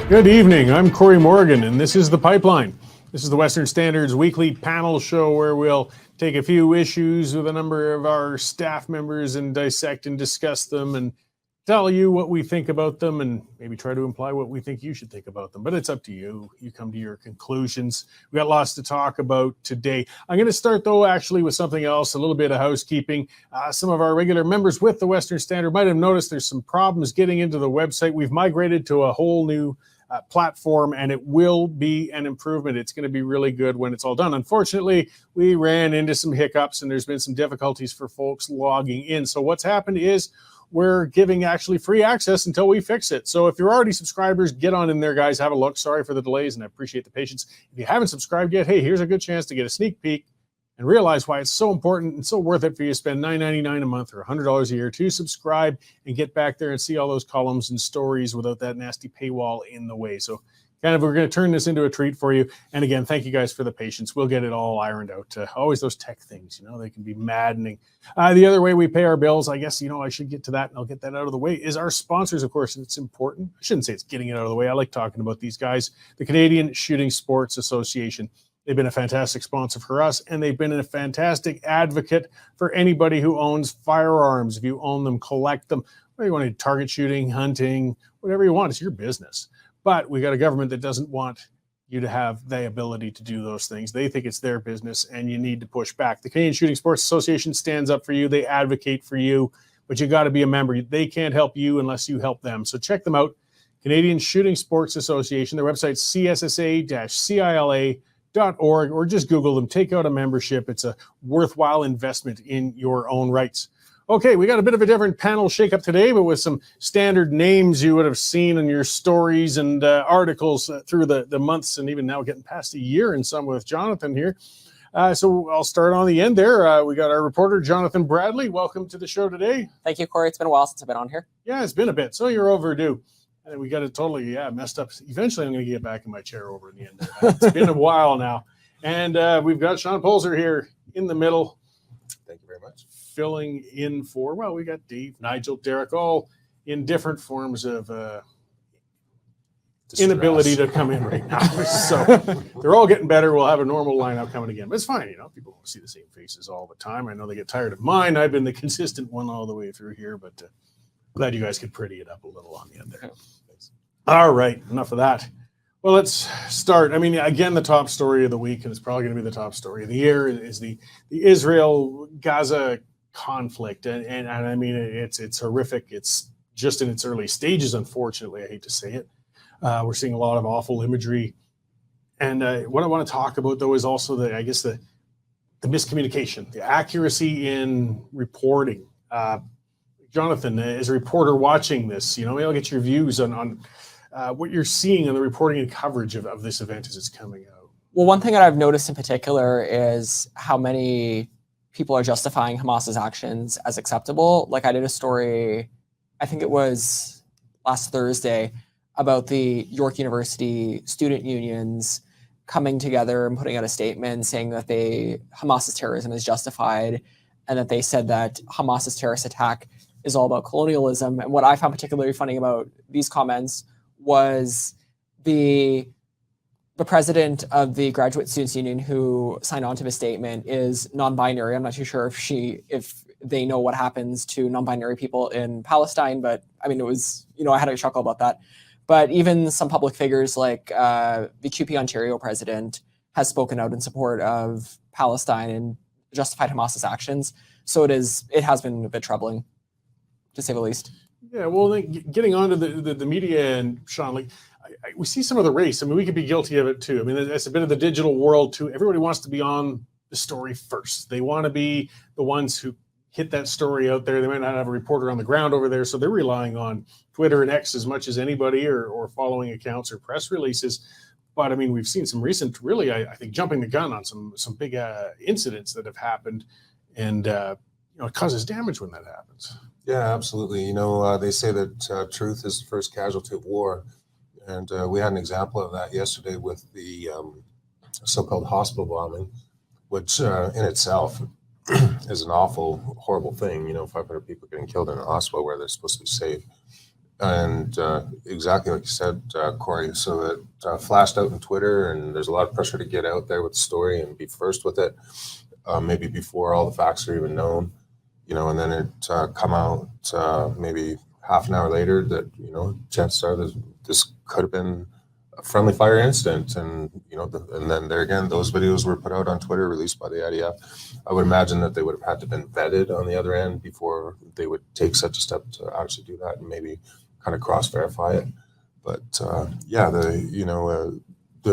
Good evening. I'm Cory Morgan, and this is The Pipeline. This is the Western Standard's weekly panel show where we'll take a few issues with a number of our staff members and dissect and discuss them and tell you what we think about them and maybe try to imply what we think you should think about them. But it's up to you. You come to your conclusions. We got lots to talk about today. I'm going to start, though, actually with something else, a little bit of housekeeping. Some of our regular members with the Western Standard might have noticed there's some problems getting into the website. We've migrated to a whole new platform, and it will be an improvement. It's going to be really good when it's all done. Unfortunately, we ran into some hiccups, and there's been some difficulties for folks logging in. So what's happened is we're giving actually free access until we fix it. So if you're already subscribers, get on in there, guys. Have a look. Sorry for the delays, and I appreciate the patience. If you haven't subscribed yet, hey, here's a good chance to get a sneak peek and realize why it's so important and so worth it for you to spend $9.99 a month or $100 a year to subscribe and get back there and see all those columns and stories without that nasty paywall in the way. So kind of, we're going to turn this into a treat for you. And again, thank you guys for the patience. We'll get it all ironed out. Always those tech things, they can be maddening. The other way we pay our bills, I guess, I should get to that and I'll get that out of the way, is our sponsors, of course. It's important. I shouldn't say it's getting it out of the way. I like talking about these guys. The Canadian Shooting Sports Association. They've been a fantastic sponsor for us, and they've been a fantastic advocate for anybody who owns firearms. If you own them, collect them. Whether you want to target shooting, hunting, whatever you want, it's your business. But we got a government that doesn't want you to have the ability to do those things. They think it's their business, and you need to push back. The Canadian Shooting Sports Association stands up for you. They advocate for you, but you got to be a member. They can't help you unless you help them. So check them out, Canadian Shooting Sports Association. Their website, CSSA-CILA.org, or just Google them. Take out a membership. It's a worthwhile investment in your own rights. Okay, we got a bit of a different panel shakeup today, but with some standard names you would have seen in your stories and articles through the months, and even now getting past a year in some with Jonathan here. So I'll start on the end there. We got our reporter, Jonathan Bradley. Welcome to the show today. Thank you, Cory. It's been a while since I've been on here. Yeah, it's been a bit. So you're overdue. And we got it totally messed up. Eventually, I'm going to get back in my chair over in the end. It's been a while now. And we've got Shaun Polczer here in the middle. Thank you very much. Filling in for, we got Dave, Nigel, Derek, all in different forms of inability to come in right now. So they're all getting better. We'll have a normal lineup coming again. But it's fine, people want to see the same faces all the time. I know they get tired of mine. I've been the consistent one all the way through here, but glad you guys could pretty it up a little on the end there. All right, enough of that. Well, let's start. Again, the top story of the week, and it's probably going to be the top story of the year, is the Israel-Gaza conflict. And it's horrific. It's just in its early stages, unfortunately. I hate to say it. We're seeing a lot of awful imagery. And what I want to talk about, though, is also the miscommunication, the accuracy in reporting. Jonathan, as a reporter watching this, maybe I'll get your views on what you're seeing on the reporting and coverage of this event as it's coming out. Well, one thing that I've noticed in particular is how many people are justifying Hamas's actions as acceptable. Like, I did a story, I think it was last Thursday, about the York University student unions coming together and putting out a statement saying that Hamas's terrorism is justified, and that they said that Hamas's terrorist attack is all about colonialism. And what I found particularly funny about these comments was the president of the Graduate Students Union who signed on to the statement is non-binary. I'm not too sure if they know what happens to non-binary people in Palestine, but it was, I had a chuckle about that. But even some public figures like the QP Ontario president has spoken out in support of Palestine and justified Hamas's actions. So it has been a bit troubling, to say the least. Yeah, well, getting on to the media, and Shaun, we see some of the race. We could be guilty of it too. That's a bit of the digital world too. Everybody wants to be on the story first. They want to be the ones who hit that story out there. They might not have a reporter on the ground over there, so they're relying on Twitter and X as much as anybody, or following accounts or press releases. But we've seen some recent, really, I think, jumping the gun on some big incidents that have happened, and it causes damage when that happens. Yeah, absolutely. They say that truth is the first casualty of war. And we had an example of that yesterday with the so-called hospital bombing, which in itself is an awful, horrible thing. 500 people getting killed in a hospital where they're supposed to be safe. And exactly like you said, Corey. So it flashed out on Twitter, and there's a lot of pressure to get out there with the story and be first with it, maybe before all the facts are even known, and then it come out maybe half an hour later that, chances are this could have been a friendly fire incident. And, and then there again, those videos were put out on Twitter, released by the IDF. I would imagine that they would have had to been vetted on the other end before they would take such a step to actually do that and maybe kind of cross-verify it. But the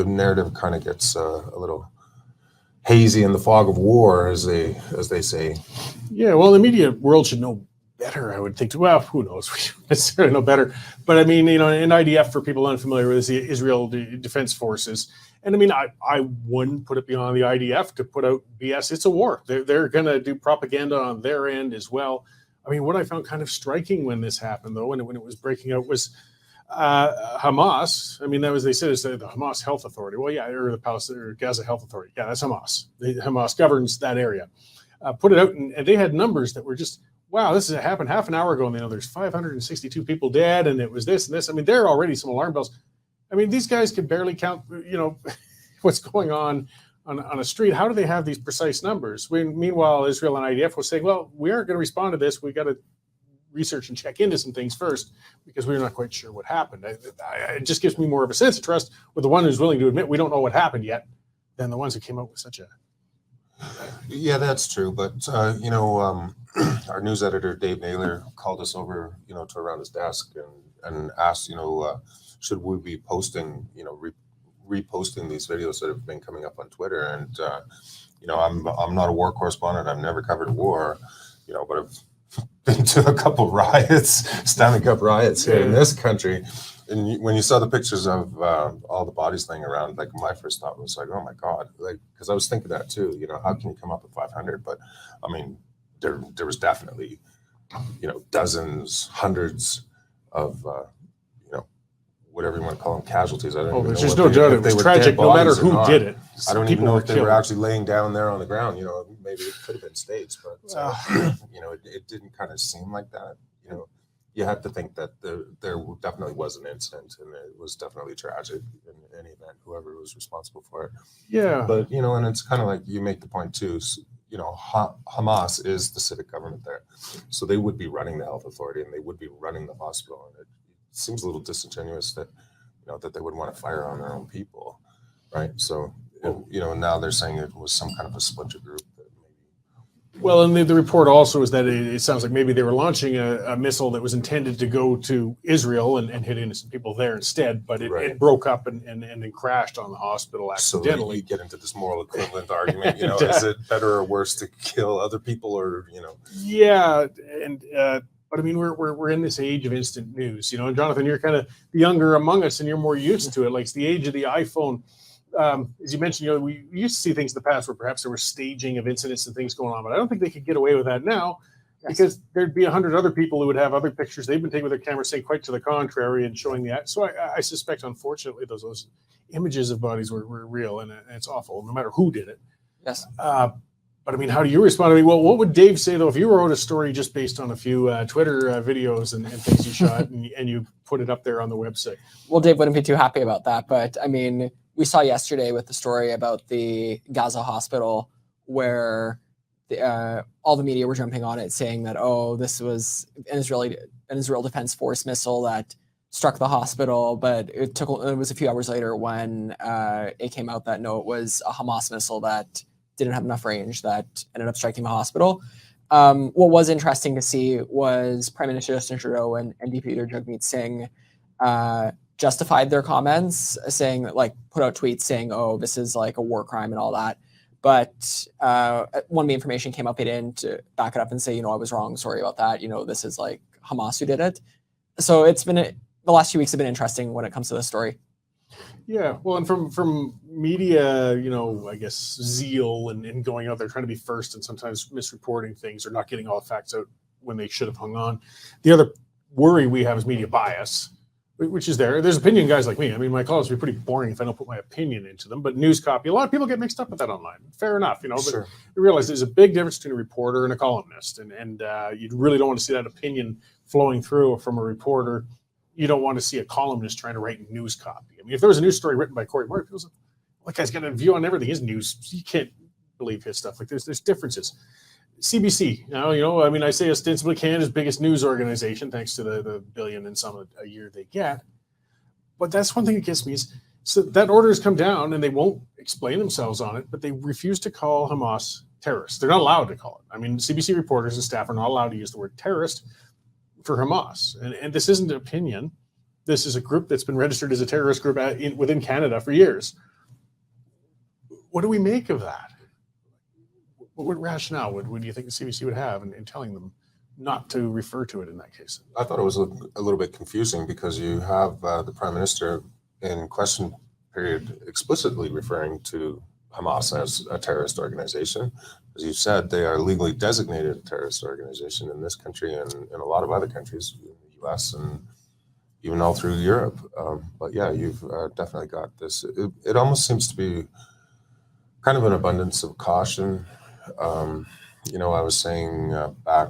narrative kind of gets a little hazy in the fog of war, as they say. Yeah, well, the media world should know better, I would think. Well, who knows? We don't necessarily know better. But I mean, in IDF, for people unfamiliar with this, the Israel Defense Forces. And I mean, I wouldn't put it beyond the IDF to put out BS. It's a war. They're going to do propaganda on their end as well. I mean, what I found kind of striking when this happened, though, when it was breaking out, was Hamas. I mean, that was, they said it's the Hamas Health Authority. Well, yeah, or the Palestine or Gaza Health Authority. Yeah, that's Hamas. Hamas governs that area. Put it out, and they had numbers that were just, wow, this has happened half an hour ago, and there's 562 people dead, and it was this and this. I mean, there are already some alarm bells. I mean, these guys could barely count, what's going on a street. How do they have these precise numbers? Meanwhile, Israel and IDF was saying, well, we aren't going to respond to this. We got to research and check into some things first because we're not quite sure what happened. It just gives me more of a sense of trust with the one who's willing to admit we don't know what happened yet than the ones who came up with such a... Yeah, that's true. But, our news editor, Dave Naylor, called us over, to around his desk and asked, should we be posting, reposting these videos that have been coming up on Twitter. And, I'm not a war correspondent. I've never covered a war, but I've been to a couple riots, Stanley Cup riots here in this country. And when you saw the pictures of all the bodies laying around, like my first thought was like, oh my God, like, because I was thinking that too, how can you come up with 500? But I mean, there was definitely, dozens, hundreds of, whatever you want to call them, casualties. I don't even know. There's no doubt it was tragic, no matter who did it. I don't even know if they were actually laying down there on the ground. Maybe it could have been staged, but it didn't kind of seem like that. You have to think that there definitely was an incident, and it was definitely tragic in any event, whoever was responsible for it. Yeah. But, and it's kind of like you make the point too, Hamas is the civic government there. So they would be running the health authority and they would be running the hospital. And it seems a little disingenuous that, that they would want to fire on their own people. Right. So, now they're saying it was some kind of a splinter group. Well, and the report also is that it sounds like maybe they were launching a missile that was intended to go to Israel and hit innocent people there instead, but it broke up and then crashed on the hospital accidentally. So you get into this moral equivalent argument, is it better or worse to kill other people or, Yeah, and but I mean, we're in this age of instant news, and Jonathan, you're kind of the younger among us and you're more used to it. Like it's the age of the iPhone. As you mentioned, we used to see things in the past where perhaps there was staging of incidents and things going on, but I don't think they could get away with that now because there'd be 100 other people who would have other pictures they've been taking with their cameras saying quite to the contrary and showing that. So I suspect, unfortunately, those images of bodies were real, and it's awful, no matter who did it. Yes. But I mean, how do you respond? I mean, well, what would Dave say, though, if you wrote a story just based on a few Twitter videos and things you shot and you put it up there on the website? Well, Dave wouldn't be too happy about that, but I mean, we saw yesterday with the story about the Gaza hospital where all the media were jumping on it saying that, this was an Israel Defense Force missile that struck the hospital. But it was a few hours later when it came out that no, it was a Hamas missile that didn't have enough range that ended up striking the hospital. What was interesting to see was Prime Minister Justin Trudeau and NDP leader Jagmeet Singh justified their comments, saying that, put out tweets saying, this is like a war crime and all that. But when the information came up, they didn't back it up and say, I was wrong. Sorry about that. this is like Hamas who did it. So it's been the last few weeks have been interesting when it comes to this story. Yeah, well, and from media, I guess zeal and going out there trying to be first and sometimes misreporting things or not getting all the facts out when they should have hung on. The other worry we have is media bias, which is there. There's opinion guys like me. I mean, my columns would be pretty boring if I don't put my opinion into them. But news copy, a lot of people get mixed up with that online. Fair enough, But Sure. you realize there's a big difference between a reporter and a columnist, and you really don't want to see that opinion flowing through from a reporter you don't want to see a columnist trying to write news copy. I mean, if there was a news story written by Cory Morgan, that guy's got a view on everything. His news, you can't believe his stuff. Like there's differences. CBC, I mean, I say ostensibly Canada's biggest news organization, thanks to the billion and some a year they get. But that's one thing that gets me is, so that order has come down and they won't explain themselves on it, but they refuse to call Hamas terrorists. They're not allowed to call it. I mean, CBC reporters and staff are not allowed to use the word terrorist for Hamas. And this isn't an opinion. This is a group that's been registered as a terrorist group within Canada for years. What do we make of that? What rationale would you think the CBC would have in telling them not to refer to it in that case? I thought it was a little bit confusing because you have the Prime Minister in question period explicitly referring to Hamas as a terrorist organization. As you said, they are legally designated a terrorist organization in this country and in a lot of other countries, in the US and even all through Europe. But yeah, you've definitely got this. It almost seems to be kind of an abundance of caution. I was saying back,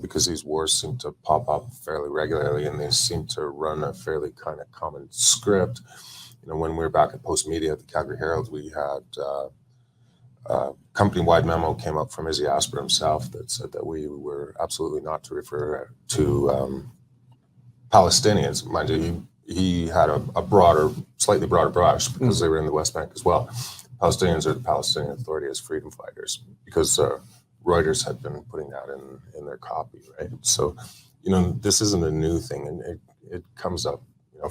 because these wars seem to pop up fairly regularly and they seem to run a fairly kind of common script. When we were back at Post Media at the Calgary Herald, we had a company-wide memo came up from Izzy Asper himself that said that we were absolutely not to refer to Palestinians. Mind you, he had a slightly broader brush because they were in the West Bank as well. Palestinians are the Palestinian Authority as freedom fighters because Reuters had been putting that in their copy, right? So, this isn't a new thing, and it comes up,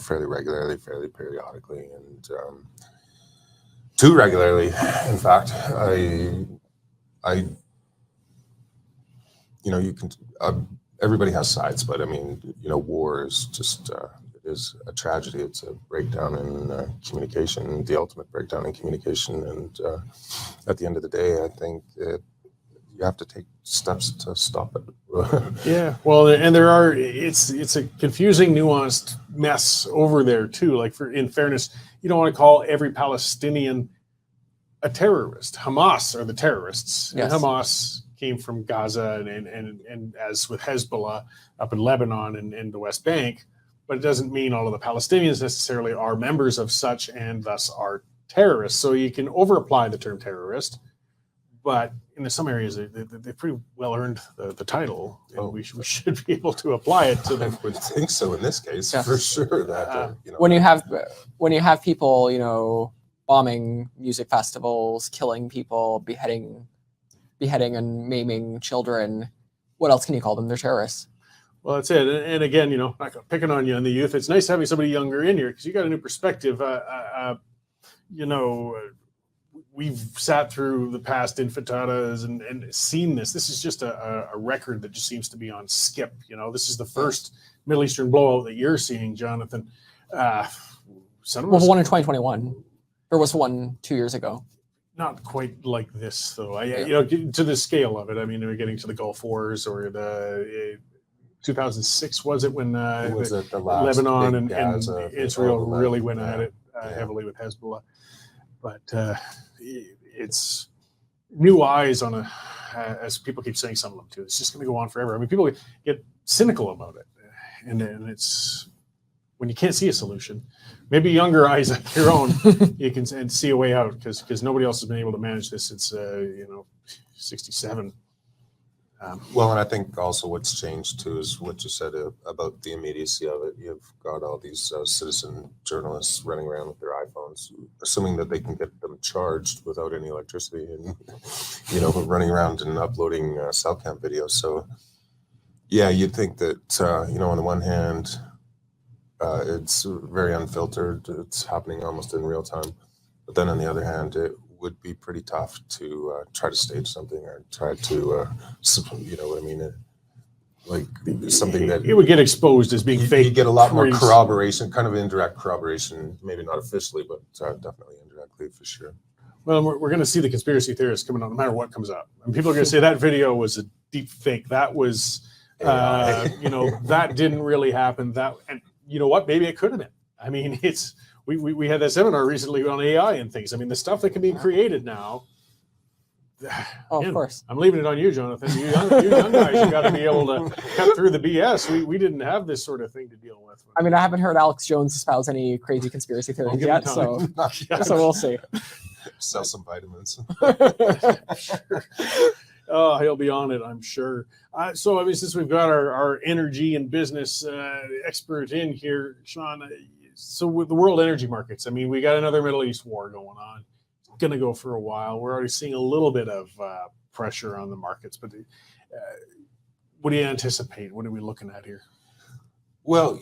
fairly regularly, fairly periodically, and too regularly. In fact, you can. Everybody has sides, but I mean, war is just it is a tragedy. It's a breakdown in communication, the ultimate breakdown in communication, and at the end of the day, I think you have to take steps to stop it. Yeah, well, and it's a confusing, nuanced mess over there too. Like in fairness, you don't want to call every Palestinian a terrorist. Hamas are the terrorists. Yes. And Hamas came from Gaza and as with Hezbollah up in Lebanon and the West Bank, but it doesn't mean all of the Palestinians necessarily are members of such and thus are terrorists. So you can over-apply the term terrorist, but in some areas they pretty well earned the title. And we should be able to apply it to them. I would think so in this case, Yes. for sure. That when you have people, bombing music festivals, killing people, beheading and maiming children, what else can you call them? They're terrorists. Well, that's it. And again, not picking on you and the youth. It's nice having somebody younger in here because you got a new perspective. We've sat through the past intifada's and seen this. This is just a record that just seems to be on skip. This is the first Middle Eastern blowout that you're seeing, Jonathan. One in 2021. There was one 2 years ago. Not quite like this, though. To the scale of it. I mean, we're getting to the Gulf Wars or the 2006 was it when the Lebanon and Gaza Israel really went at it heavily with Hezbollah. But it's new eyes on as people keep saying, some of them too. It's just going to go on forever. I mean, people get cynical about it, and it's when you can't see a solution. Maybe younger eyes like your own, you can see a way out because nobody else has been able to manage this since 67. Well, and I think also what's changed too is what you said about the immediacy of it. You've got all these citizen journalists running around with their iPhones, assuming that they can get them charged without any electricity, and running around and uploading cell cam videos. So, yeah, you'd think that on the one hand, it's very unfiltered. It's happening almost in real time, but then on the other hand, it would be pretty tough to try to stage something or try to, like something that it would get exposed as being fake. You get a lot more corroboration, kind of indirect corroboration, maybe not officially, but definitely indirectly for sure. Well, we're going to see the conspiracy theorists coming out no matter what comes out. And people are going to say that video was a deep fake. That was, that didn't really happen. And you know what? Maybe it could have been. I mean, we had that seminar recently on AI and things. I mean, the stuff that can be created now Oh, again, of course. I'm leaving it on you, Jonathan. You young guys, you got to be able to cut through the BS. We didn't have this sort of thing to deal with. I mean, I haven't heard Alex Jones espouse any crazy conspiracy theories give him yet, time. so we'll see. Sell some vitamins. Sure. Oh, he'll be on it, I'm sure. So, I mean, since we've got our energy and business expert in here, Shaun, so with the world energy markets, I mean, we got another Middle East war going on. It's going to go for a while. We're already seeing a little bit of pressure on the markets, but what do you anticipate? What are we looking at here? Well,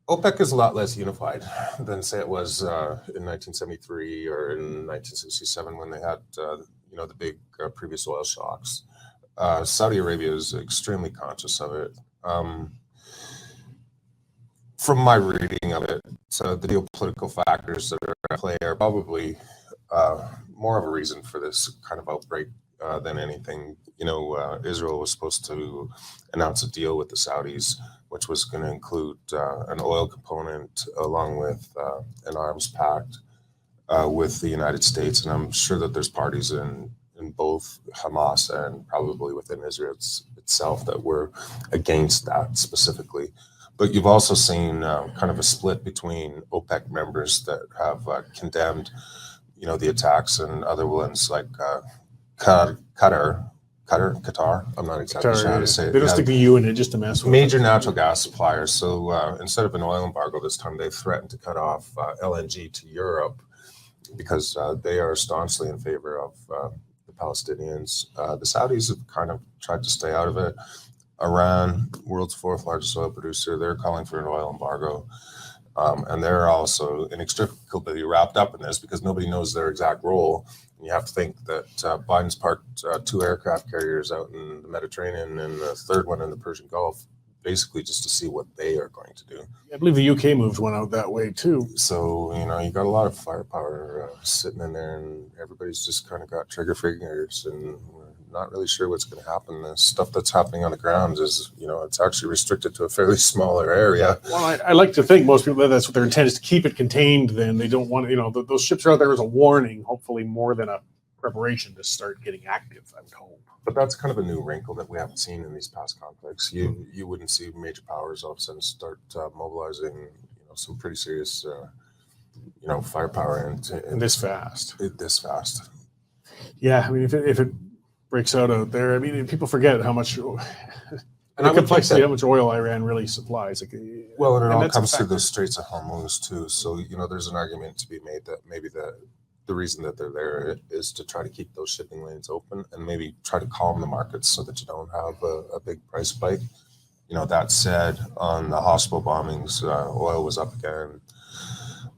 OPEC is a lot less unified than, say, it was in 1973 or in 1967 when they had, the big previous oil shocks. Saudi Arabia is extremely conscious of it. From my reading of it, so the geopolitical factors that are at play are probably more of a reason for this kind of outbreak than anything. Israel was supposed to announce a deal with the Saudis, which was going to include an oil component along with an arms pact with the United States. And I'm sure that there's parties in both Hamas and probably within Israel itself that were against that specifically. But you've also seen kind of a split between OPEC members that have condemned, the attacks, and other ones like Qatar. I'm not exactly sure how to say it. They don't stick the U in it just to mess with major natural gas suppliers. So instead of an oil embargo this time, they threatened to cut off LNG to Europe because they are staunchly in favor of the Palestinians. The Saudis have kind of tried to stay out of it. Iran, world's fourth largest oil producer, they're calling for an oil embargo. And they're also inextricably wrapped up in this because nobody knows their exact role. And you have to think that Biden's parked 2 aircraft carriers out in the Mediterranean and the third one in the Persian Gulf, basically just to see what they are going to do. I believe the UK moved one out that way too. So, you got a lot of firepower sitting in there, and everybody's just kind of got trigger fingers, and we're not really sure what's going to happen. The stuff that's happening on the ground is, it's actually restricted to a fairly smaller area. Well, I like to think most people, that's what their intent is, to keep it contained. Then they don't want, those ships are out there as a warning, hopefully more than a preparation to start getting active, I would hope. But that's kind of a new wrinkle that we haven't seen in these past conflicts. You wouldn't see major powers all of a sudden start mobilizing, some pretty serious, firepower and this fast. This fast. Yeah, I mean, if it breaks out there, I mean, people forget how much. And the complexity, how much oil Iran really supplies. And it all comes through the Straits of Hormuz too. So there's an argument to be made that maybe the reason that they're there is to try to keep those shipping lanes open and maybe try to calm the markets so that you don't have a big price spike. That said, on the hospital bombings, oil was up again,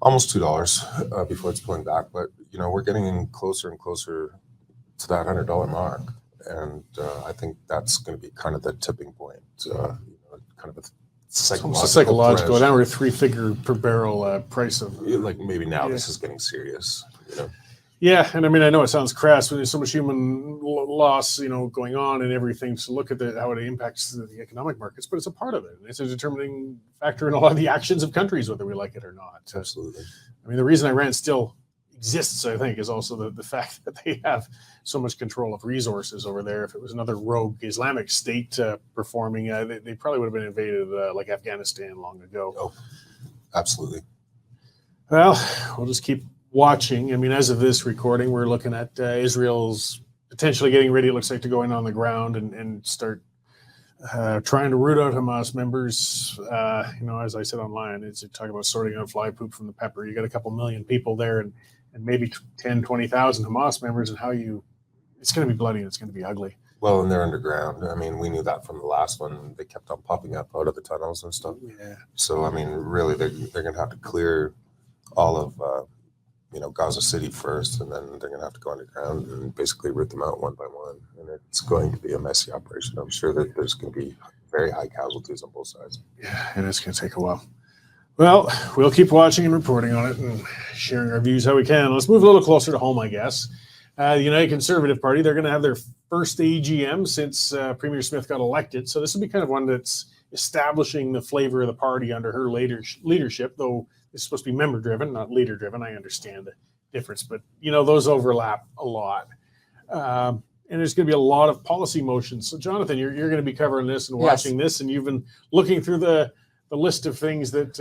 almost $2 before it's pulling back. But, we're getting in closer and closer to that $100 mark. And I think that's going to be kind of the tipping point, kind of a psychological. Now we're a 3-figure per barrel price of. Like maybe now this is getting serious. Yeah, and I mean, I know it sounds crass, but there's so much human loss, going on and everything. So look at how it impacts the economic markets, but it's a part of it. It's a determining factor in a lot of the actions of countries, whether we like it or not. Absolutely. I mean, the reason Iran still exists, I think, is also the fact that they have so much control of resources over there. If it was another rogue Islamic state performing, they probably would have been invaded like Afghanistan long ago. Oh, absolutely. Well, we'll just keep watching. I mean, as of this recording, we're looking at Israel's potentially getting ready, it looks like, to go in on the ground and start trying to root out Hamas members. As I said online, it's talking about sorting out fly poop from the pepper. You got a couple million people there and maybe 10, 20,000 Hamas members, and it's going to be bloody and it's going to be ugly. Well, and they're underground. I mean, we knew that from the last one. They kept on popping up out of the tunnels and stuff. Yeah. So, I mean, really, they're going to have to clear all of Gaza City first, and then they're going to have to go underground and basically root them out one by one. And it's going to be a messy operation. I'm sure that there's going to be very high casualties on both sides. Yeah, and it's going to take a while. Well, we'll keep watching and reporting on it and sharing our views how we can. Let's move a little closer to home, I guess. The United Conservative Party, they're going to have their first AGM since Premier Smith got elected. So this will be kind of one that's establishing the flavor of the party under her leadership, though it's supposed to be member-driven, not leader-driven. I understand the difference, but, those overlap a lot. And there's going to be a lot of policy motions. So, Jonathan, you're going to be covering this and watching this, and you've been looking through the list of things that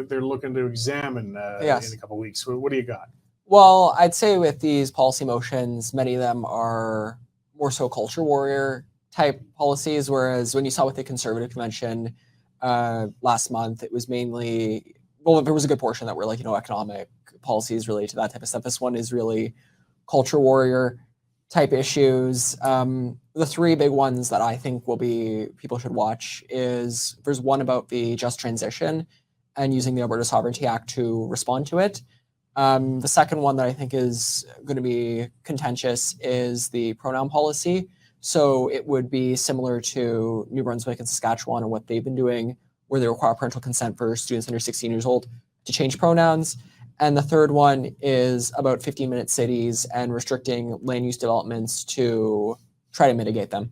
they're looking to examine in a couple of weeks. What do you got? Well, I'd say with these policy motions, many of them are more so culture warrior type policies, whereas when you saw with the Conservative Convention last month, it was mainly, well, there was a good portion that were like, economic policies related to that type of stuff. This one is really culture warrior type issues. The three big ones that I think people should watch is there's one about the just transition and using the Alberta Sovereignty Act to respond to it. The second one that I think is going to be contentious is the pronoun policy. So it would be similar to New Brunswick and Saskatchewan and what they've been doing, where they require parental consent for students under 16 years old to change pronouns. And the third one is about 15-minute cities and restricting land use developments to try to mitigate them.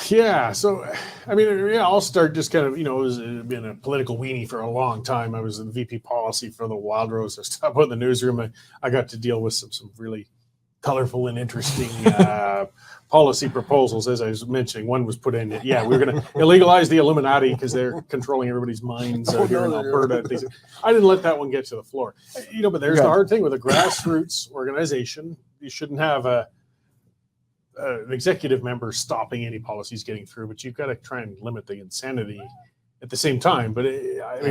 Yeah. So, I mean, I'll start just kind of, I've been a political weenie for a long time. I was the VP policy for the Wild Rose. I was top of the newsroom. I got to deal with some really colorful and interesting policy proposals. As I was mentioning, one was put in, we're going to illegalize the Illuminati because they're controlling everybody's minds here in Alberta. I didn't let that one get to the floor. But there's the hard thing with a grassroots organization. You shouldn't have an executive member stopping any policies getting through, but you've got to try and limit the insanity at the same time. But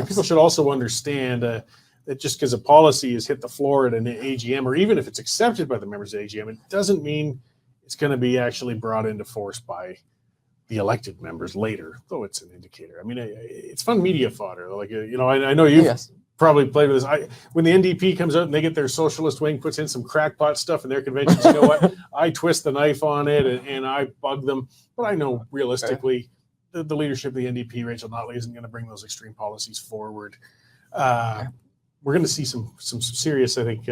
people should also understand that just because a policy has hit the floor at an AGM, or even if it's accepted by the members of the AGM, it doesn't mean it's going to be actually brought into force by the elected members later, though it's an indicator. I mean, it's fun media fodder. Like, I know you've probably played with this. When the NDP comes out and they get their socialist wing, puts in some crackpot stuff in their conventions, you know what? I twist the knife on it and I bug them. But I know realistically, the leadership of the NDP, Rachel Notley, isn't going to bring those extreme policies forward. We're going to see some serious, I think,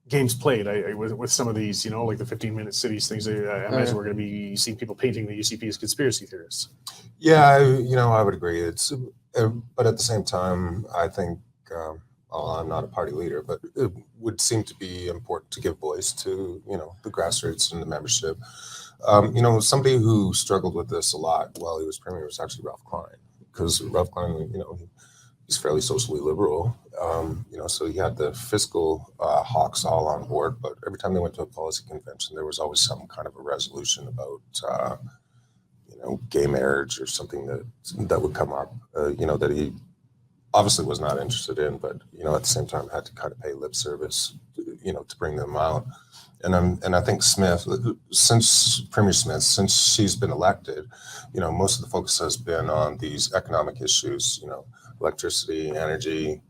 games played with some of these, like the 15-minute cities things. I imagine we're going to be seeing people painting the UCP as conspiracy theorists. Yeah, I would agree. But at the same time, I think, I'm not a party leader, but it would seem to be important to give voice to, the grassroots and the membership. Somebody who struggled with this a lot while he was premier was actually Ralph Klein, because Ralph Klein, he's fairly socially liberal, so he had the fiscal hawks all on board, but every time they went to a policy convention, there was always some kind of a resolution about, gay marriage or something that would come up, that he obviously was not interested in, but, at the same time had to kind of pay lip service, to bring them out. And I think Premier Smith, since she's been elected, most of the focus has been on these economic issues, electricity, energy,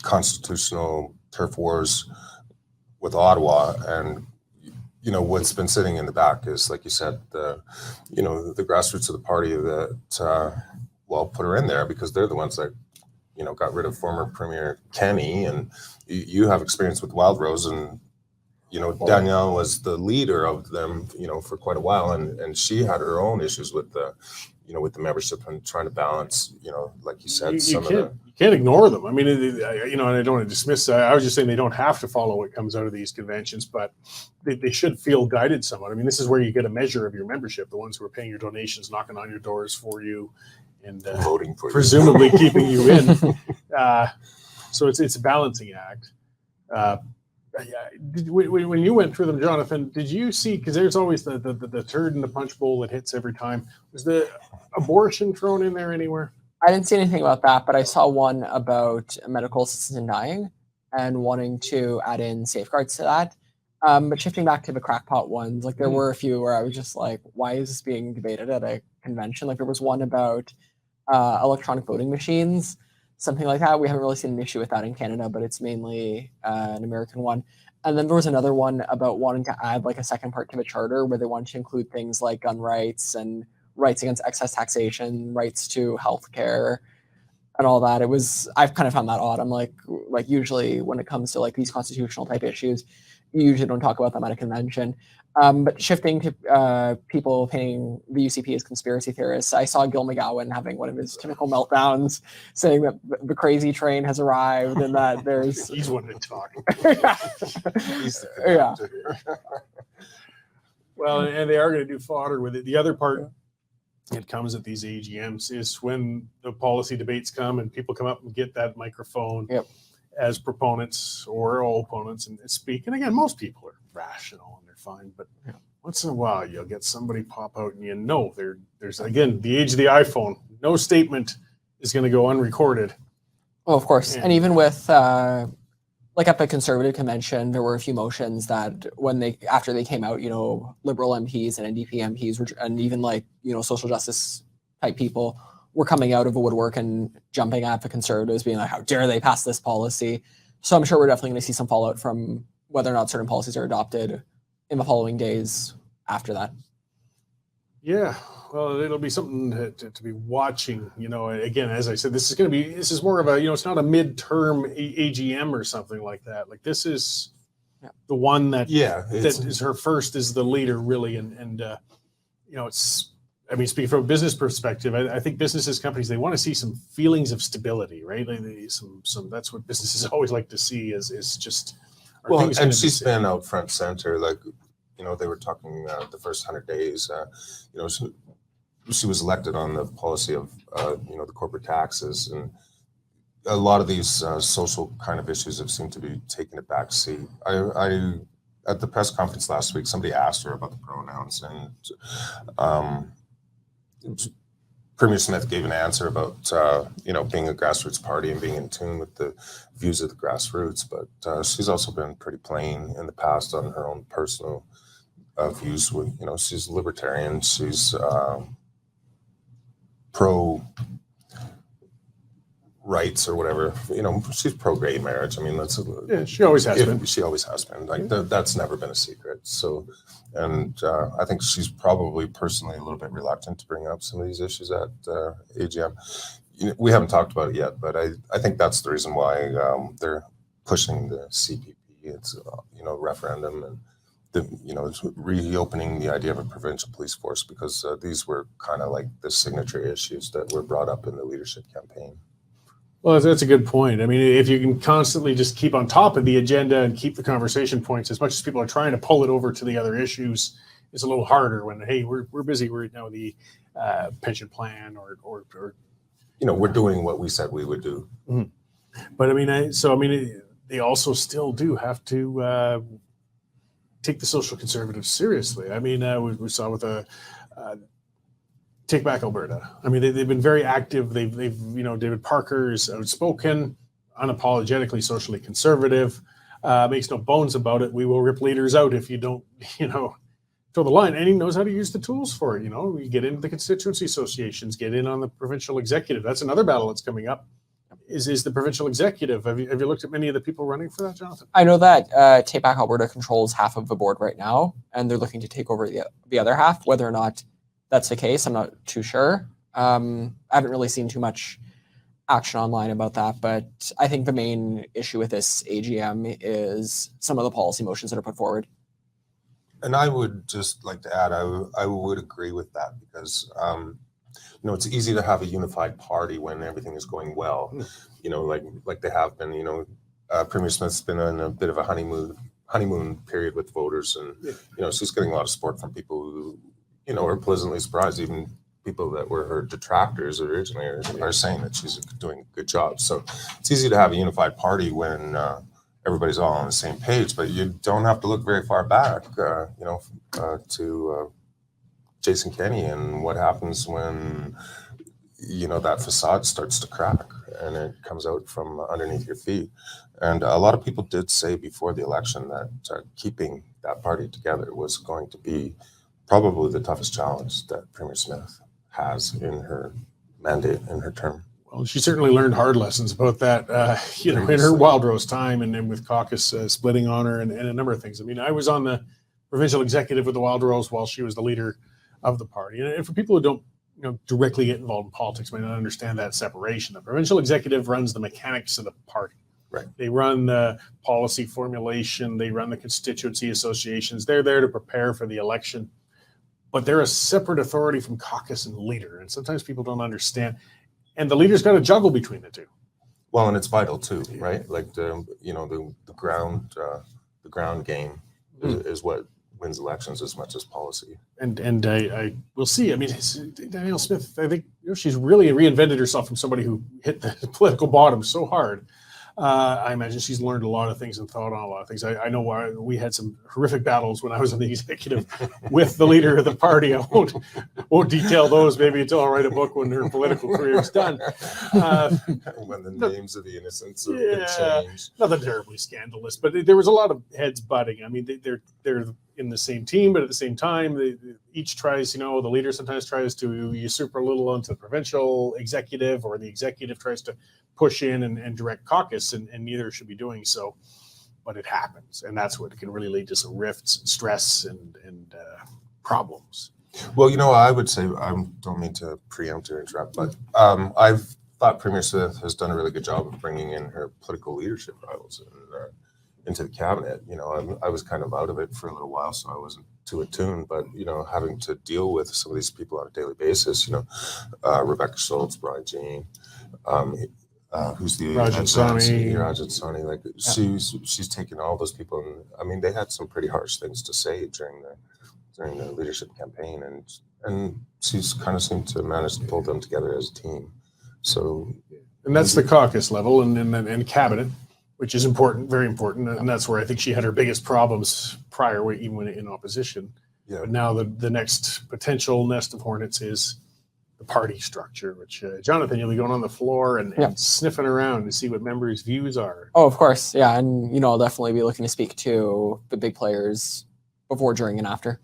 constitutional turf wars with Ottawa. And, what's been sitting in the back is, like you said, the grassroots of the party that, put her in there because they're the ones that, got rid of former Premier Kenney. And you have experience with Wild Rose, and, Danielle was the leader of them, for quite a while. And she had her own issues with the membership and trying to balance, like you said, you can't ignore them. I mean, and I don't want to dismiss. I was just saying they don't have to follow what comes out of these conventions, but they should feel guided somewhat. I mean, this is where you get a measure of your membership, the ones who are paying your donations, knocking on your doors for you, and voting for presumably keeping you in. So it's a balancing act. When you went through them, Jonathan, did you see, because there's always the turd in the punch bowl that hits every time, was the abortion thrown in there anywhere? I didn't see anything about that, but I saw one about medical assistance in dying and wanting to add in safeguards to that. But shifting back to the crackpot ones, like there were a few where I was just like, why is this being debated at a convention? Like there was one about electronic voting machines, something like that. We haven't really seen an issue with that in Canada, but it's mainly an American one. And then there was another one about wanting to add like a second part to the charter where they wanted to include things like gun rights and rights against excess taxation, rights to healthcare. and all that. I've kind of found that odd. I'm like usually when it comes to like these constitutional type issues, you usually don't talk about them at a convention. But shifting to people painting the UCP as conspiracy theorists, I saw Gil McGowan having one of his typical meltdowns, saying that the crazy train has arrived and that there's He's one to talk. yeah. Well, and they are going to do fodder with it. The other part that comes at these AGMs is when the policy debates come and people come up and get that microphone as proponents or all opponents and speak. And again, most people are rational and they're fine, but once in a while you'll get somebody pop out and there's again the age of the iPhone. No statement is going to go unrecorded. Oh, of course. And even with like at the Conservative convention, there were a few motions that after they came out, Liberal MPs and NDP MPs and even like, social justice type people were coming out of the woodwork and jumping at the Conservatives, being like, how dare they pass this policy? So I'm sure we're definitely going to see some fallout from whether or not certain policies are adopted in the following days after that. Yeah, well, it'll be something to be watching. Again, as I said, this is more of a, it's not a midterm AGM or something like that. Like this is the one that that is her first as the leader, really, and it's. I mean, speaking from a business perspective, I think businesses, companies, they want to see some feelings of stability, right? Some that's what businesses always like to see is just. Well, and she's been out front center, like, they were talking the first 100 days, she was elected on the policy of, the corporate taxes, and a lot of these social kind of issues have seemed to be taking a back seat. I at the press conference last week, somebody asked her about the pronouns, and Premier Smith gave an answer about, being a grassroots party and being in tune with the views of the grassroots. But she's also been pretty plain in the past on her own personal views. With, she's libertarian. She's pro rights or whatever. She's pro gay marriage. I mean, she always has been. She always has been. Like that's never been a secret. So. And I think she's probably personally a little bit reluctant to bring up some of these issues at AGM. We haven't talked about it yet, but I think that's the reason why they're pushing the CPP. It's referendum and it's reopening the idea of a provincial police force because these were kind of like the signature issues that were brought up in the leadership campaign. Well, that's a good point. I mean, if you can constantly just keep on top of the agenda and keep the conversation points, as much as people are trying to pull it over to the other issues, it's a little harder when, hey, we're busy. We're now the pension plan or we're doing what we said we would do. Mm-hmm. But I mean, they also still do have to take the social conservatives seriously. I mean, we saw with Take Back Alberta. I mean, they've been very active. They've David Parker's outspoken, unapologetically socially conservative, makes no bones about it. We will rip leaders out if you don't, toe the line. And he knows how to use the tools for it. You get into the constituency associations, get in on the provincial executive. That's another battle that's coming up. Is the provincial executive? Have you looked at many of the people running for that, Jonathan? I know that Take Back Alberta controls half of the board right now, and they're looking to take over the other half. Whether or not that's the case, I'm not too sure. I haven't really seen too much action online about that, but I think the main issue with this AGM is some of the policy motions that are put forward. And I would just like to add, I would agree with that because, it's easy to have a unified party when everything is going well, like they have been. Premier Smith's been in a bit of a honeymoon period with voters, and she's getting a lot of support from people who are pleasantly surprised. Even people that were her detractors originally are saying that she's doing a good job. So it's easy to have a unified party when everybody's all on the same page, but you don't have to look very far back, to Jason Kenney and what happens when, that facade starts to crack and it comes out from underneath your feet. And a lot of people did say before the election that keeping that party together was going to be probably the toughest challenge that Premier Smith has in her mandate, in her term. Well, she certainly learned hard lessons about that, in her Wildrose time and with caucus splitting on her and a number of things. I mean, I was on the provincial executive with the Wildrose while she was the leader of the party. And for people who don't directly get involved in politics may not understand that separation. The provincial executive runs the mechanics of the party. Right. They run the policy formulation. They run the constituency associations. They're there to prepare for the election, but they're a separate authority from caucus and leader. And sometimes people don't understand. And the leader's got to juggle between the two. Well, and it's vital too, right? Like the ground game is what wins elections as much as policy. And I will see. I mean, Danielle Smith, I think she's really reinvented herself from somebody who hit the political bottom so hard. I imagine she's learned a lot of things and thought on a lot of things. I know we had some horrific battles when I was in the executive with the leader of the party. I won't detail those. Maybe until I write a book when her political career is done. When the names of the innocents have been changed. Nothing terribly scandalous, but there was a lot of heads butting. I mean, they're in the same team, but at the same time, each tries. The leader sometimes tries to usurp a little onto the provincial executive, or the executive tries to push in and direct caucus, and neither should be doing so. But it happens, and that's what can really lead to some rifts and stress and problems. Well, I would say, I don't mean to preempt or interrupt, but I've thought Premier Smith has done a really good job of bringing in her political leadership rivals into the cabinet. I was kind of out of it for a little while, so I wasn't too attuned, but having to deal with some of these people on a daily basis, Rebecca Schultz, Brian Jean, who's the Rajat Soni, like she's taken all those people, and I mean they had some pretty harsh things to say during the leadership campaign, and she's kind of seemed to manage to pull them together as a team. So, and that's the caucus level, and cabinet, which is important, very important, and that's where I think she had her biggest problems prior, even when in opposition. Yeah. But now the next potential nest of hornets is the party structure, which Jonathan, you'll be going on the floor and sniffing around to see what members' views are. Oh, of course, yeah, and I'll definitely be looking to speak to the big players before, during, and after.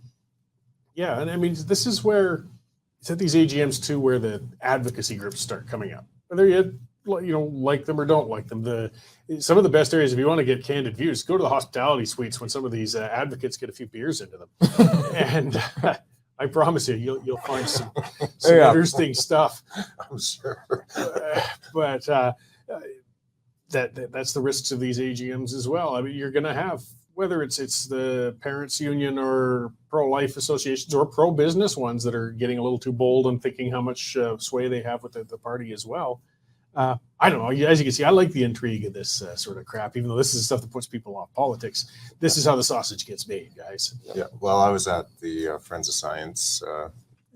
Yeah, and I mean, this is where it's at these AGMs too, where the advocacy groups start coming up. Whether you like them or don't like them, some of the best areas, if you want to get candid views, go to the hospitality suites when some of these advocates get a few beers into them, and I promise you'll find some interesting stuff. I'm sure. But that's the risks of these AGMs as well. I mean, you're going to have, whether it's the parents union or pro-life associations or pro-business ones that are getting a little too bold and thinking how much sway they have with the party as well. I don't know. As you can see, I like the intrigue of this sort of crap, even though this is stuff that puts people off politics. This is how the sausage gets made, guys. Yeah. Well, I was at the Friends of Science.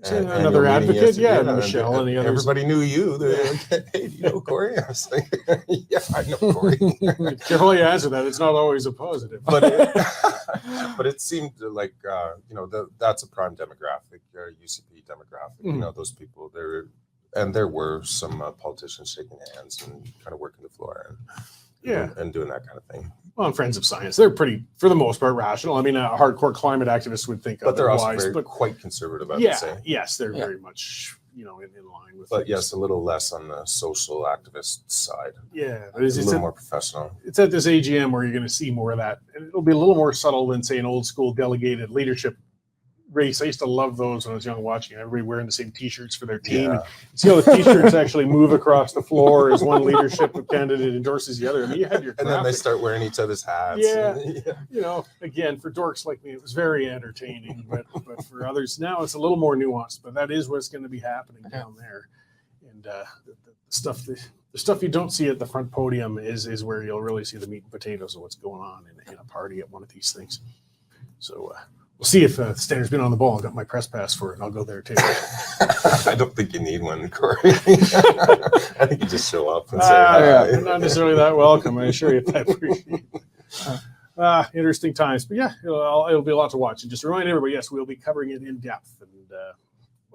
Another advocate, Michelle and the others. Everybody knew you. They're like, hey, do you know Cory? I was like, yeah, I know Cory. Careful how you answer that. It's not always a positive. But it seemed like, that's a prime demographic, UCP demographic. Mm. Those people, there were some politicians shaking hands and kind of working the floor and doing that kind of thing. Well, Friends of Science, they're pretty, for the most part, rational. I mean, a hardcore climate activist would think but they're otherwise, also quite conservative, I would say. Yes, they're very much, in line with. But things. yes, a little less on the social activist side. Yeah, it's a little more professional. It's at this AGM where you're going to see more of that, and it'll be a little more subtle than, say, an old school delegated leadership race. I used to love those when I was young, watching everybody wearing the same T-shirts for their team. Yeah. See how the T-shirts actually move across the floor as one leadership candidate endorses the other. I mean, you had your and then they start wearing each other's hats. Yeah. Again, for dorks like me, it was very entertaining. But for others, now it's a little more nuanced. But that is what's going to be happening down there. And the stuff you don't see at the front podium is where you'll really see the meat and potatoes of what's going on in a party at one of these things. So. We'll see if Standard's been on the ball. I got my press pass for it, and I'll go there too. I don't think you need one, Cory. I think you just show up and say hi. Not necessarily that welcome. I assure you that. Appreciate it. Interesting times. But yeah, it'll be a lot to watch. And just to remind everybody, yes, we'll be covering it in depth. And,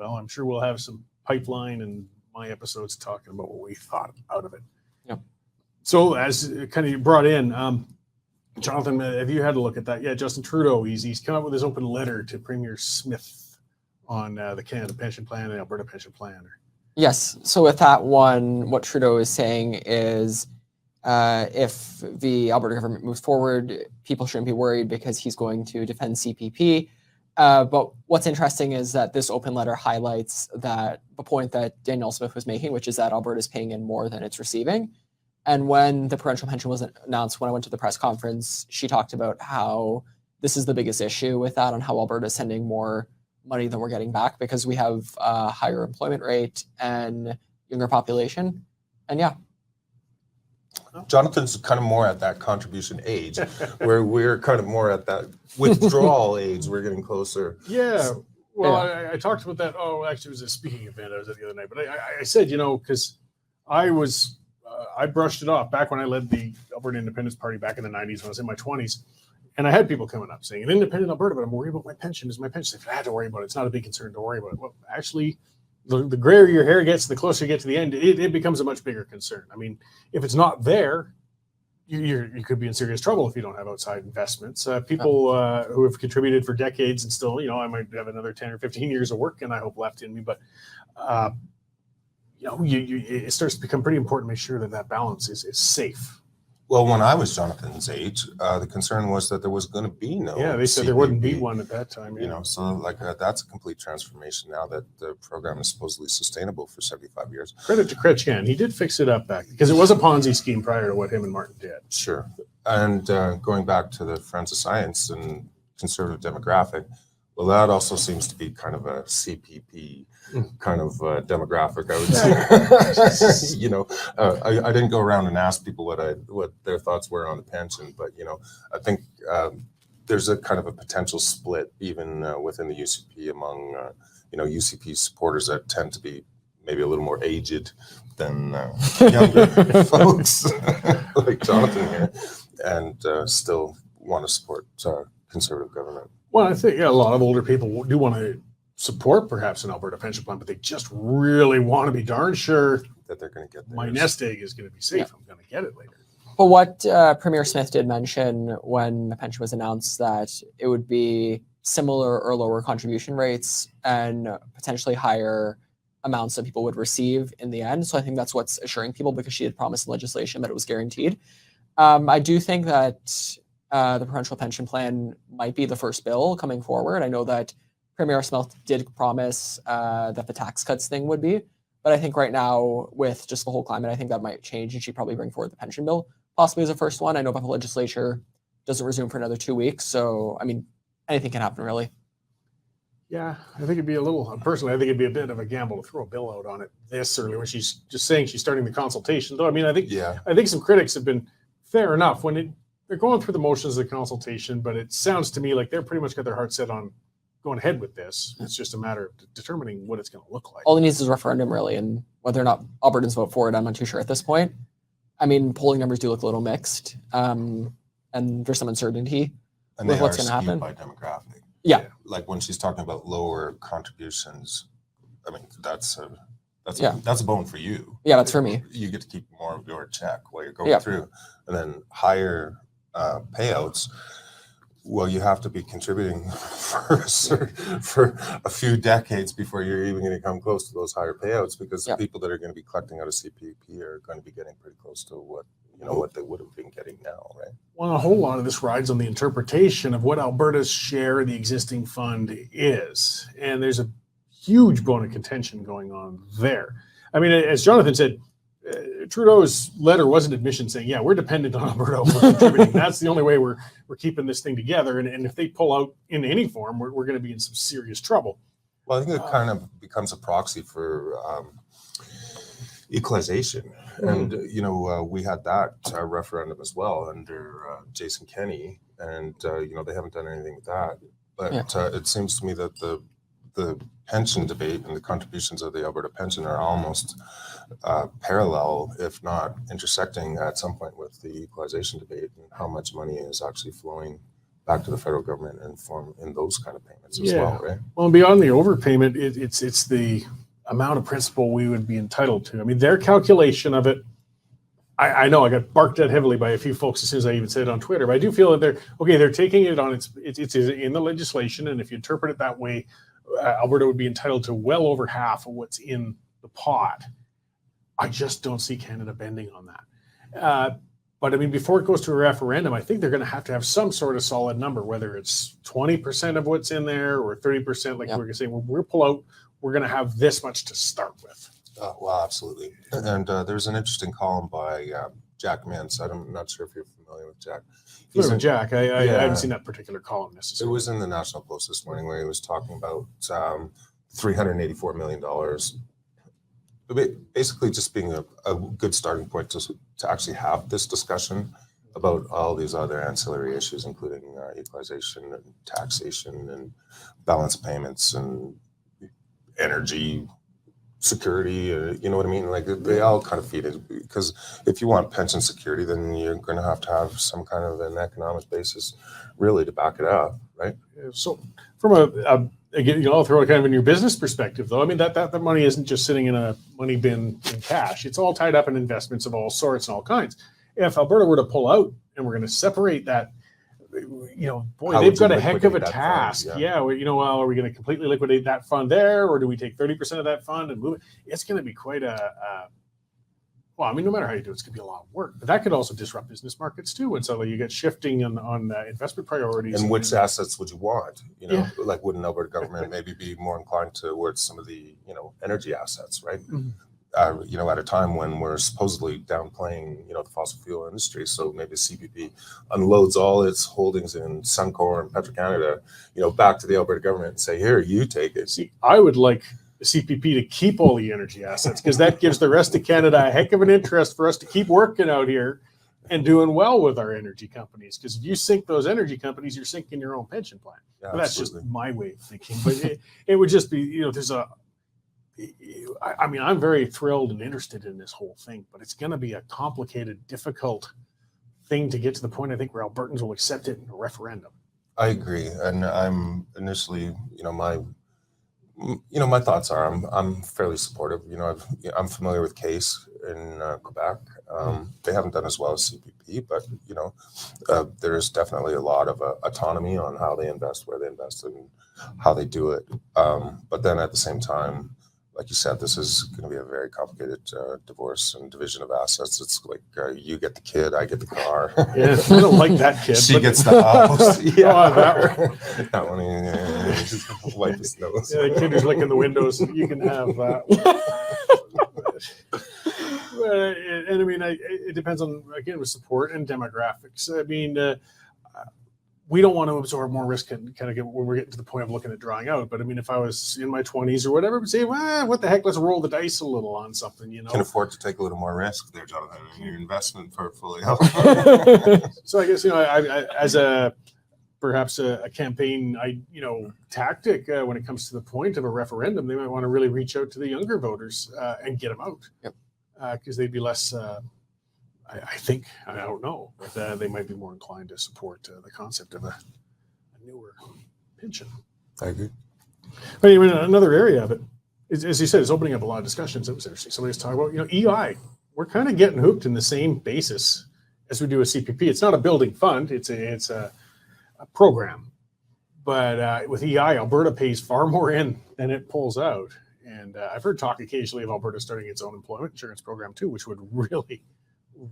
I'm sure we'll have some pipeline and my episodes talking about what we thought out of it. Yep. So as kind of you brought in, Jonathan, have you had a look at that? Yeah, Justin Trudeau, he's come up with his open letter to Premier Smith on the Canada Pension Plan and Alberta Pension Plan. Yes. So with that one, what Trudeau is saying is if the Alberta government moves forward, people shouldn't be worried because he's going to defend CPP. But what's interesting is that this open letter highlights that the point that Danielle Smith was making, which is that Alberta is paying in more than it's receiving. And when the provincial pension was announced, when I went to the press conference, she talked about how this is the biggest issue with that, and how Alberta is sending more money than we're getting back because we have a higher employment rate and younger population. And yeah. Jonathan's kind of more at that contribution age, where we're kind of more at that withdrawal age. We're getting closer. Yeah. Well, I talked about that. Oh, actually, it was a speaking event I was at the other night. But I said, because I brushed it off back when I led the Alberta Independence Party back in the 90s when I was in my 20s. And I had people coming up saying, an independent Alberta, but I'm worried about my pension. Is my pension? I had to worry about it. It's not a big concern. Don't worry about it. Well, actually, the grayer your hair gets, the closer you get to the end, it becomes a much bigger concern. I mean, if it's not there, you could be in serious trouble if you don't have outside investments. People who have contributed for decades and still, I might have another 10 or 15 years of work and I hope left in me, but it starts to become pretty important to make sure that balance is safe. Well, when I was Jonathan's age, the concern was that there was going to be no. Yeah, they said CPP, there wouldn't be one at that time. Yeah. So that's a complete transformation now that the program is supposedly sustainable for 75 years. Credit to Kretschmann. He did fix it up back because it was a Ponzi scheme prior to what him and Martin did. Sure. And going back to the Friends of Science and conservative demographic, well, that also seems to be kind of a CPP kind of demographic, I would say. I didn't go around and ask people what their thoughts were on the pension, but I think there's a kind of a potential split even within the UCP among UCP supporters that tend to be maybe a little more aged than younger folks like Jonathan here, and still want to support conservative government. Well, I think a lot of older people do want to support perhaps an Alberta pension plan, but they just really want to be darn sure that they're going to get theirs. My nest egg is going to be safe. Yeah. I'm going to get it later. But what Premier Smith did mention when the pension was announced, that it would be similar or lower contribution rates and potentially higher amounts that people would receive in the end. So I think that's what's assuring people, because she had promised in legislation that it was guaranteed. I do think that the provincial pension plan might be the first bill coming forward. I know that Premier Smith did promise that the tax cuts thing would be, but I think right now with just the whole climate, I think that might change, and she'd probably bring forward the pension bill possibly as a first one. I know about the legislature doesn't resume for another 2 weeks, so I mean, anything can happen really. Yeah, I think it'd be personally, I think it'd be a bit of a gamble to throw a bill out on it this early when she's just saying she's starting the consultation. Though, I mean, I think some critics have been fair enough when they're going through the motions of the consultation, but it sounds to me like they're pretty much got their heart set on going ahead with this. It's just a matter of determining what it's going to look like. All it needs is a referendum, really, and whether or not Albertans vote for it, I'm not too sure at this point. I mean, polling numbers do look a little mixed, and there's some uncertainty with what's going to happen. By demographic. Yeah. Like when she's talking about lower contributions, I mean, that's a bone for you. Yeah, that's for me. You get to keep more of your check while you're going through. And then higher payouts, well, you have to be contributing for a few decades before you're even going to come close to those higher payouts, because the people that are going to be collecting out of CPP are going to be getting pretty close to what they would have been getting now, right? Well, a whole lot of this rides on the interpretation of what Alberta's share of the existing fund is. And there's a huge bone of contention going on there. I mean, as Jonathan said, Trudeau's letter was an admission saying, yeah, we're dependent on Alberta for contributing. That's the only way we're keeping this thing together. And if they pull out in any form, we're going to be in some serious trouble. Well, I think it kind of becomes a proxy for equalization. And, we had that referendum as well under Jason Kenney, and, they haven't done anything with that. But it seems to me that the pension debate and the contributions of the Alberta pension are almost parallel, if not intersecting at some point with the equalization debate, and how much money is actually flowing back to the federal government in those kind of payments as well, right? Well, beyond the overpayment, it's the amount of principal we would be entitled to. I mean, their calculation of it, I know I got barked at heavily by a few folks as soon as I even said it on Twitter, but I do feel that they're taking it on it's in the legislation, and if you interpret it that way, Alberta would be entitled to well over half of what's in the pot. I just don't see Canada bending on that. But I mean, before it goes to a referendum, I think they're going to have some sort of solid number, whether it's 20% of what's in there or 30%. Like we're going to say, we're pull out, we're going to have this much to start with. Well, absolutely. And there's an interesting column by Jack Mintz. I'm not sure if you're familiar with Jack. Jack, I haven't seen that particular column necessarily. It was in the National Post this morning where he was talking about $384 million. Basically just being a good starting point to actually have this discussion about all these other ancillary issues, including equalization and taxation and balance payments and energy security, you know what I mean? Like they all kind of feed it, because if you want pension security, then you're going to have some kind of an economic basis really to back it up, right? So from again, I'll throw it kind of in your business perspective, though. I mean, that money isn't just sitting in a money bin in cash. It's all tied up in investments of all sorts and all kinds. If Alberta were to pull out and we're going to separate that, boy, they've got a heck of a task. Fund, yeah. Well, are we going to completely liquidate that fund there, or do we take 30% of that fund and move it? It's going to be quite well, I mean, no matter how you do it, it's going to be a lot of work. But that could also disrupt business markets too. And so you get shifting on investment priorities. And which assets would you want? Like would an Alberta government maybe be more inclined towards some of the, energy assets, right? Mm-hmm. At a time when we're supposedly downplaying, the fossil fuel industry. So maybe CPP unloads all its holdings in Suncor and Petro-Canada, back to the Alberta government and say, here, you take it. See, I would like the CPP to keep all the energy assets, because that gives the rest of Canada a heck of an interest for us to keep working out here and doing well with our energy companies. Because if you sink those energy companies, you're sinking your own pension plan. Yeah, well, that's just my way of thinking. But it would just be, I'm very thrilled and interested in this whole thing, but it's going to be a complicated, difficult thing to get to the point, I think, where Albertans will accept it in a referendum. I agree. And I'm initially, my thoughts are I'm fairly supportive. I'm familiar with CASE in Quebec. They haven't done as well as CPP, but there's definitely a lot of autonomy on how they invest, where they invest, and how they do it. But then at the same time, like you said, this is going to be a very complicated divorce and division of assets. It's like you get the kid, I get the car. Yeah, I don't like that kid. She gets the house. Yeah, that one. That one. Just wipe his nose. Yeah, the kid who's licking the windows. You can have that. And I mean, it depends on, again, with support and demographics. I mean, we don't want to absorb more risk and kind of get when we're getting to the point of looking at drawing out. But I mean, if I was in my 20s or whatever, I would say, well, what the heck, let's roll the dice a little on something, Can afford to take a little more risk there, Jonathan, in your investment portfolio. So I guess, I as perhaps a campaign, tactic when it comes to the point of a referendum, they might want to really reach out to the younger voters and get them out. Yep. Because they'd be less, I think, I don't know, but they might be more inclined to support the concept of a newer pension. I agree. But anyway, another area of it, as you said, is opening up a lot of discussions. It was interesting. Somebody was talking about, EI. We're kind of getting hooked in the same basis as we do a CPP. It's not a building fund. It's a program. But with EI, Alberta pays far more in than it pulls out. And I've heard talk occasionally of Alberta starting its own employment insurance program too, which would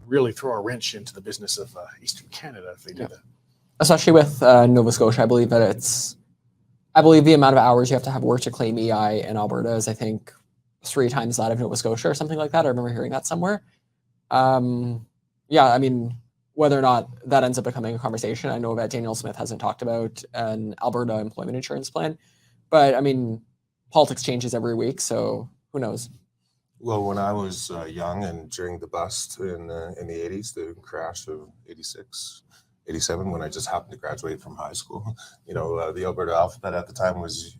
really throw a wrench into the business of Eastern Canada if they did that. Especially with Nova Scotia, I believe the amount of hours you have to have work to claim EI in Alberta is, I think, 3 times that of Nova Scotia or something like that. I remember hearing that somewhere. I mean, whether or not that ends up becoming a conversation, I know that Daniel Smith hasn't talked about an Alberta employment insurance plan, but I mean, politics changes every week, so who knows? Well, when I was young and during the bust in the 80s, the crash of 86, 87, when I just happened to graduate from high school, the Alberta alphabet at the time was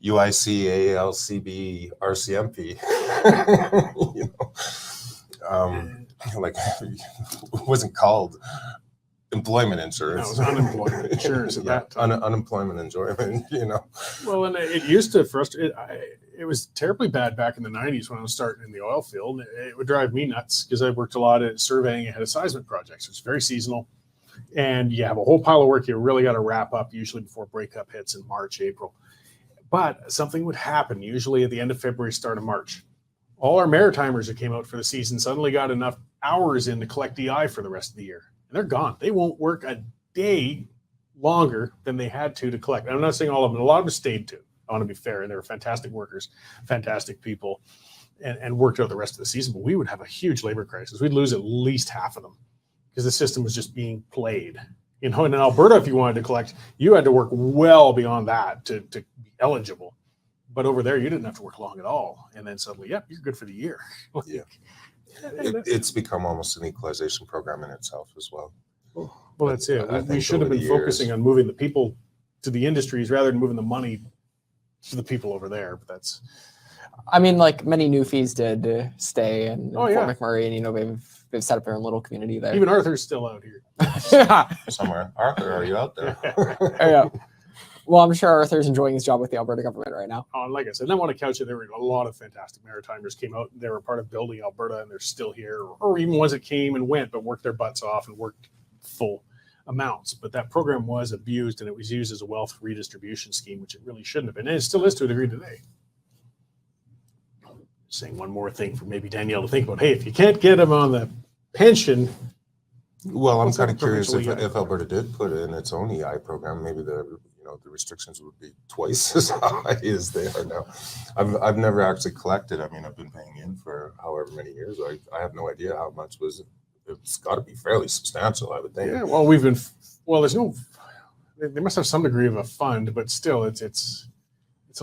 UIC, ALCB, RCMP. It wasn't called employment insurance. No, it was unemployment insurance at that time. Unemployment enjoyment, Well, and it used to frustrate. It was terribly bad back in the 90s when I was starting in the oil field. It would drive me nuts because I worked a lot at surveying ahead of seismic projects. It's very seasonal. And you have a whole pile of work you really got to wrap up, usually before breakup hits in March, April. But something would happen, usually at the end of February, start of March. All our Maritimers that came out for the season suddenly got enough hours in to collect DI for the rest of the year. And they're gone. They won't work a day longer than they had to collect. I'm not saying all of them. A lot of them stayed too. I want to be fair. And they were fantastic workers, fantastic people, and worked out the rest of the season. But we would have a huge labor crisis. We'd lose at least half of them because the system was just being played. You know, and in Alberta, if you wanted to collect, you had to work well beyond that to be eligible. But over there, you didn't have to work long at all. And then suddenly, yep, you're good for the year. Yeah. It's become almost an equalization program in itself as well. Well, that's it. We should have been focusing on moving the people to the industries rather than moving the money to the people over there. But that's... I mean, like many Newfies did stay in Fort yeah. McMurray, and, you know, they've set up their own little community there. Even Arthur's still out here. Somewhere. Arthur, are you out there? Yeah. Well, I'm sure Arthur's enjoying his job with the Alberta government right now. And like I said, I want to couch it. There were a lot of fantastic Maritimers came out. They were part of building Alberta, and they're still here, or even ones that came and went, but worked their butts off and worked full amounts. But that program was abused, and it was used as a wealth redistribution scheme, which it really shouldn't have been. And it still is to a degree today. Saying one more thing for maybe Danielle to think about. Hey, if you can't get them on the pension. Well, I'm kind of curious if Alberta did put in its own EI program, maybe the restrictions would be twice as high as they are now. I've never actually collected. I mean, I've been paying in for however many years. I have no idea how much was it. It's got to be fairly substantial, I would think. Yeah, well, there's no, they must have some degree of a fund, but still it's a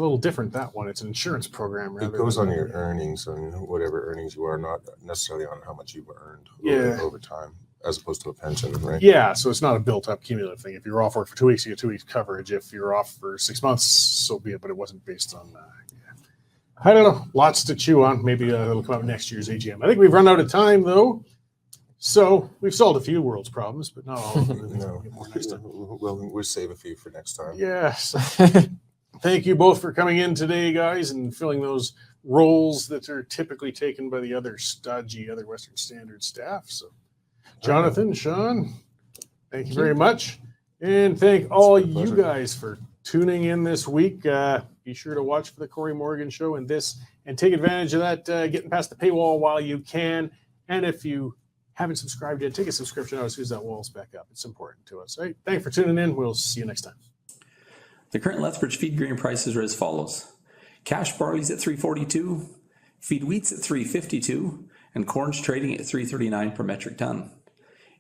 little different, that one. It's an insurance program. It goes on your earnings, on whatever earnings you are, not necessarily on how much you've earned over time, as opposed to a pension, right? Yeah, so it's not a built-up cumulative thing. If you're off work for 2 weeks, you get 2 weeks coverage. If you're off for 6 months, so be it, but it wasn't based on I don't know. Lots to chew on. Maybe it'll come out next year's AGM. I think we've run out of time, though. So we've solved a few world's problems, but not all of them. No. We'll save a few for next time. Yes. Thank you both for coming in today, guys, and filling those roles that are typically taken by the other Western Standard staff. So, Jonathan, Shaun, thank you very much. And thank all you guys for tuning in this week. Be sure to watch for the Cory Morgan show and take advantage of that, getting past the paywall while you can. And if you haven't subscribed yet, take a subscription out as soon as that wall's back up. It's important to us. All right. Thanks for tuning in. We'll see you next time. The current Lethbridge feed grain prices are as follows. Cash barley's at $3.42, feed wheat's at $3.52, and corn's trading at $3.39 per metric ton.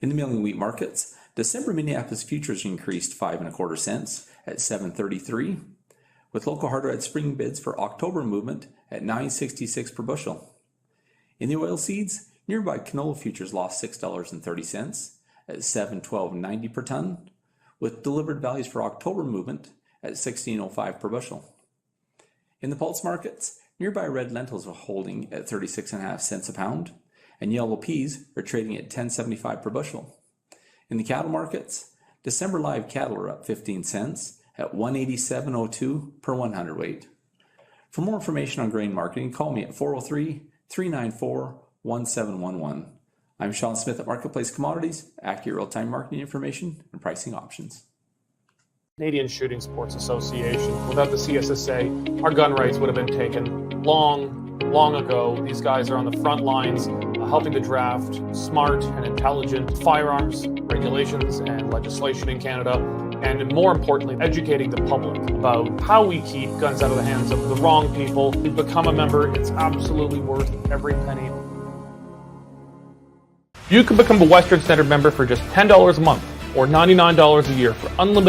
In the milling wheat markets, December Minneapolis futures increased 5 1/4 cents at $7.33, with local hard red spring bids for October movement at $9.66 per bushel. In the oil seeds, nearby canola futures lost $6.30 at $7.1290 per ton, with delivered values for October movement at $16.05 per bushel. In the pulse markets, nearby red lentils are holding at 36.5 cents a pound, and yellow peas are trading at $10.75 per bushel. In the cattle markets, December live cattle are up 15 cents at $187.02 per 100 weight. For more information on grain marketing, call me at 403-394-1711. I'm Sean Smith at Marketplace Commodities, accurate real-time marketing information and pricing options. Canadian Shooting Sports Association. Without the CSSA, our gun rights would have been taken long ago. These guys are on the front lines helping to draft smart and intelligent firearms regulations and legislation in Canada, and more importantly, educating the public about how we keep guns out of the hands of the wrong people. To become a member, it's absolutely worth every penny. You can become a Western Standard member for just $10 a month or $99 a year for unlimited